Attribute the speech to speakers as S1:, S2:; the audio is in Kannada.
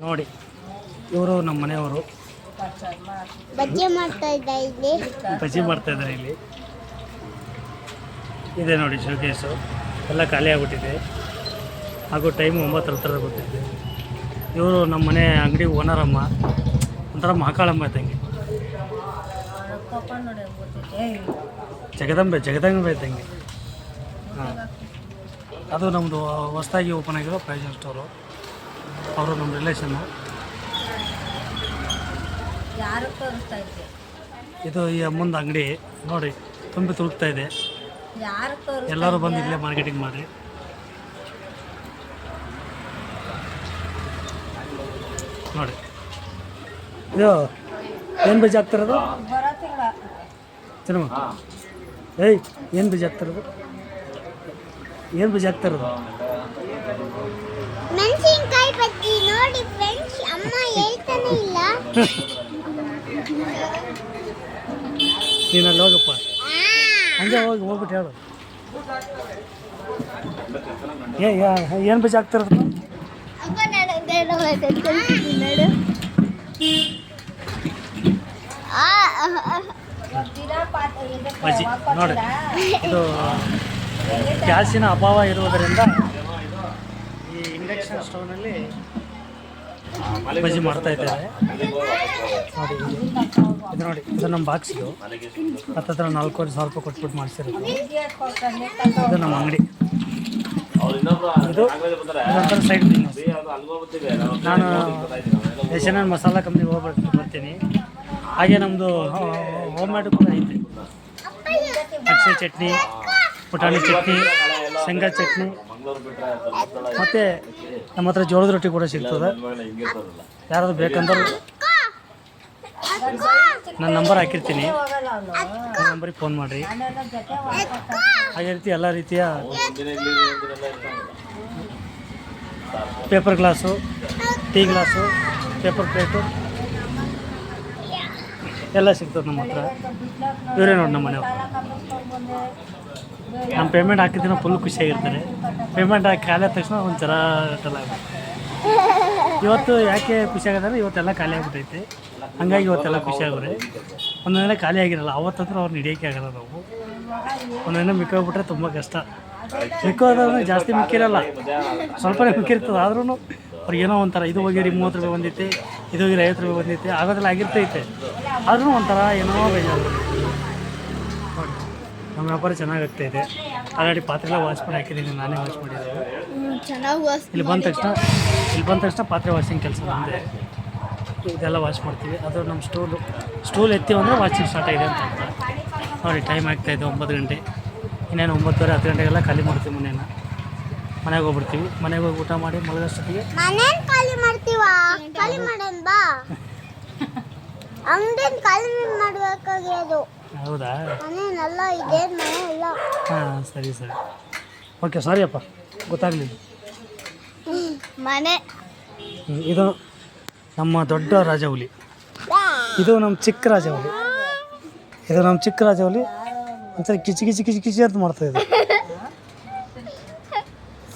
S1: ನೋಡಿ ಇವರು ನಮ್ಮ ಮನೆಯವರು
S2: ಬಜ್ಜಿ ಮಾಡ್ತಾ
S1: ಇದ್ದಾರೆ ಇಲ್ಲಿ. ಇದೆ ನೋಡಿ ಶೋಕೇಸು ಎಲ್ಲ ಖಾಲಿ ಆಗಿಬಿಟ್ಟಿದೆ ಹಾಗೂ ಟೈಮು 9 ಹತ್ರ ಗೊತ್ತಿದೆ. ಇವರು ನಮ್ಮ ಮನೆ ಅಂಗಡಿ ಓನರಮ್ಮ, ಒಂಥರ ಮಹಾಕಾಳಮ್ಮ ಇದ್ದಂಗೆ, ಜಗದಂಬೆ ಇದ್ದಂಗೆ. ಹಾಂ, ಅದು ನಮ್ಮದು ಹೊಸದಾಗಿ ಓಪನ್ ಆಗಿರೋ ಪ್ರೈಜನ್ ಸ್ಟೋರು. ಅವರು ನಮ್ಮ ರಿಲೇಷನ್ನು. ಇದು ಈ ಅಮ್ಮಂದು ಅಂಗಡಿ ನೋಡಿ, ತುಂಬಿ ತುಳುಕ್ತಾ ಇದೆ. ಎಲ್ಲರೂ ಬಂದು ಇಲ್ಲೇ ಮಾರ್ಕೆಟಿಂಗ್ ಮಾಡಿ. ನೋಡಿ ಇದು ಏನು ಬೀಜ ಹಾಕ್ತಿರೋದು ಚಿನ್ನಮ್ಮ? ಏಯ್, ಏನು ಬೀಜ ಹಾಕ್ತಿರೋದು? ಏನು ಬೀಜ ಹಾಕ್ತಿರೋದು?
S2: ಮೆಣಸಿನಕಾಯಿ ಬಜ್ಜಿ ನೋಡಿ ಫ್ರೆಂಡ್ಸ್, ಅಮ್ಮ ಹೇಳ್ತಾನೆ ಇಲ್ಲ.
S1: ನೀನು ಅಲ್ಲಿ ಹೋಗಪ್ಪ, ಹಂಗೆ ಹೋಗ್ಬಿಟ್ಟು ಹೇಳು. ಏನು ಬೀಜ ಹಾಕ್ತಿರೋದು? ಬಜ್ಜಿ ನೋಡಿ, ಇದು ಗ್ಯಾಸಿನ ಅಭಾವ ಇರುವುದರಿಂದ ಈ ಇಂಡಕ್ಷನ್ ಸ್ಟವ್ನಲ್ಲಿ ಬಜ್ಜಿ ಮಾಡ್ತಾ ಇದ್ದಾರೆ. ನೋಡಿ ಇದು ನೋಡಿ, ಇದು ನಮ್ಮ ಬಾಕ್ಸಿದು ಹತ್ತಿರ 4,500 ರೂಪಾಯಿ ಕೊಟ್ಬಿಟ್ಟು ಮಾಡಿಸಿರೋದು. ಇದು ನಮ್ಮ ಅಂಗಡಿ. ಇದು ಇದೊಂಥರ ಸೈಡ್ ಬಿಸ್ನೆಸ್. ನಾನು H&N ಮಸಾಲ ಕಂಪ್ನಿಗೆ ಬರ್ತೀನಿ. ಹಾಗೆ ನಮ್ಮದು ಹೋಮ್ ಮೇಡ್ ಕೂಡ ಐತೆ. ಅಕ್ಷೆ ಚಟ್ನಿ, ಪುಟಾಣಿ ಚಟ್ನಿ, ಶೇಂಗಾ ಚಟ್ನಿ, ಮತ್ತು ನಮ್ಮ ಹತ್ರ ಜೋಳದ ರೊಟ್ಟಿ ಕೂಡ ಸಿಗ್ತದೆ. ಯಾರಾದರೂ ಬೇಕಂದ್ರೆ ನನ್ನ ನಂಬರ್ ಹಾಕಿರ್ತೀನಿ, ಆ ನಂಬರಿಗೆ ಫೋನ್ ಮಾಡಿರಿ. ಅದೇ ರೀತಿ ಎಲ್ಲ ರೀತಿಯ paper glass, tea glass, paper plate ಎಲ್ಲ ಸಿಗ್ತದೆ ನಮ್ಮ ಹತ್ರ. ಇವರೇ ನೋಡಿ ನಮ್ಮ ಮನೆಯವರು. ನಮ್ಮ ಪೇಮೆಂಟ್ ಹಾಕಿದ್ರೆ ಫುಲ್ ಖುಷಿಯಾಗಿರ್ತಾರೆ. ಪೇಮೆಂಟ್ ಹಾಕಿ ಖಾಲಿ ಆದ ತಕ್ಷಣ ಒಂಥರ ಟಲ್ ಆಗುತ್ತೆ. ಇವತ್ತು ಯಾಕೆ ಖುಷಿಯಾಗದಂದ್ರೆ ಇವತ್ತೆಲ್ಲ ಖಾಲಿ ಆಗಿಬಿಟ್ಟೈತೆ, ಹಂಗಾಗಿ ಇವತ್ತೆಲ್ಲ ಖುಷಿಯಾಗೋರೆ. ಒಂದೊಂದಿನ ಖಾಲಿ ಆಗಿರಲ್ಲ, ಅವತ್ತಂದ್ರೆ ಅವ್ರನ್ನ ಹಿಡಿಯೋಕ್ಕೆ ಆಗಲ್ಲ ನಾವು. ಒಂದೊಂದಿನ ಮಿಕ್ಕೋಗ್ಬಿಟ್ರೆ ತುಂಬ ಕಷ್ಟ. ಮಿಕ್ಕೋದ್ರೆ ಜಾಸ್ತಿ ಮಿಕ್ಕಿರಲ್ಲ, ಸ್ವಲ್ಪನೇ ಮಿಕ್ಕಿರ್ತದೆ. ಆದ್ರೂ ಅವ್ರಿಗೇನೋ ಒಂಥರ, ಇದು ಹೋಗಿರಿ 30 ರೂಪಾಯಿ ಬಂದೈತೆ, ಇದು ಹೋಗಿರಿ 50 ರೂಪಾಯಿ ಬಂದೈತೆ, ಆಗೋದ್ರಲ್ಲಿ ಆಗಿರ್ತೈತೆ. ಆದ್ರೂ ಒಂಥರ ಏನೋ ಬೇಜಾರು. ನೋಡಿ ನಮ್ಮ ವ್ಯಾಪಾರ ಚೆನ್ನಾಗಾಗ್ತಾಯಿದೆ. ಆಲ್ರೆಡಿ ಪಾತ್ರೆ ಎಲ್ಲ ವಾಶ್ ಮಾಡಿ ಹಾಕಿದ್ದೀನಿ, ನಾನೇ ವಾಶ್ ಮಾಡಿರೋದು. ಇಲ್ಲಿ ಬಂದ ತಕ್ಷಣ ಪಾತ್ರೆ ವಾಷಿಂಗ್ ಕೆಲಸ ಬಂದೆ. ಇದೆಲ್ಲ ವಾಶ್ ಮಾಡ್ತೀವಿ. ಅದು ನಮ್ಮ ಸ್ಟೂಲ್ ಎತ್ತೀವಿ ಅಂದರೆ ವಾಷಿಂಗ್ ಸ್ಟಾರ್ಟ್ ಆಗಿದೆ ಅಂತ ಅರ್ಥ. ನೋಡಿ ಟೈಮ್ ಆಗ್ತಾಯಿದೆ 9 ಗಂಟೆ. ಇನ್ನೇನು 9:30 10 ಗಂಟೆಗೆಲ್ಲ ಖಾಲಿ ಮಾಡ್ತೀವಿ ಮನೆಗೆ ಹೋಗ್ಬಿಡ್ತೀವಿ. ಮನೆಗೆ ಹೋಗಿ ಊಟ ಮಾಡಿ ಮಲಗೋಷ್ಟೊತ್ತಿಗೆ
S2: ಖಾಲಿ ಮಾಡೋಣ ಬಾ. ಅಂಗಡಿನ ಖಾಲಿ ಮಾಡಬೇಕಾಗ್ಯದು.
S1: ಹೌದಾ?
S2: ಮನೆಯಲ್ಲ ಇದೆ, ಮನೆ ಇಲ್ಲ.
S1: ಹಾಂ, ಸರಿ ಓಕೆ, ಸಾರಿ ಅಪ್ಪ, ಗೊತ್ತಾಗಲಿಲ್ಲ.
S2: ಮನೆ
S1: ಇದು ನಮ್ಮ ದೊಡ್ಡ ರಾಜಹುಲಿ, ಇದು ನಮ್ಮ ಚಿಕ್ಕ ರಾಜಹುಲಿ. ಒಂಥರ ಕಿಚಿ ಅಂತ ಮಾಡ್ತಾಯಿದೆ.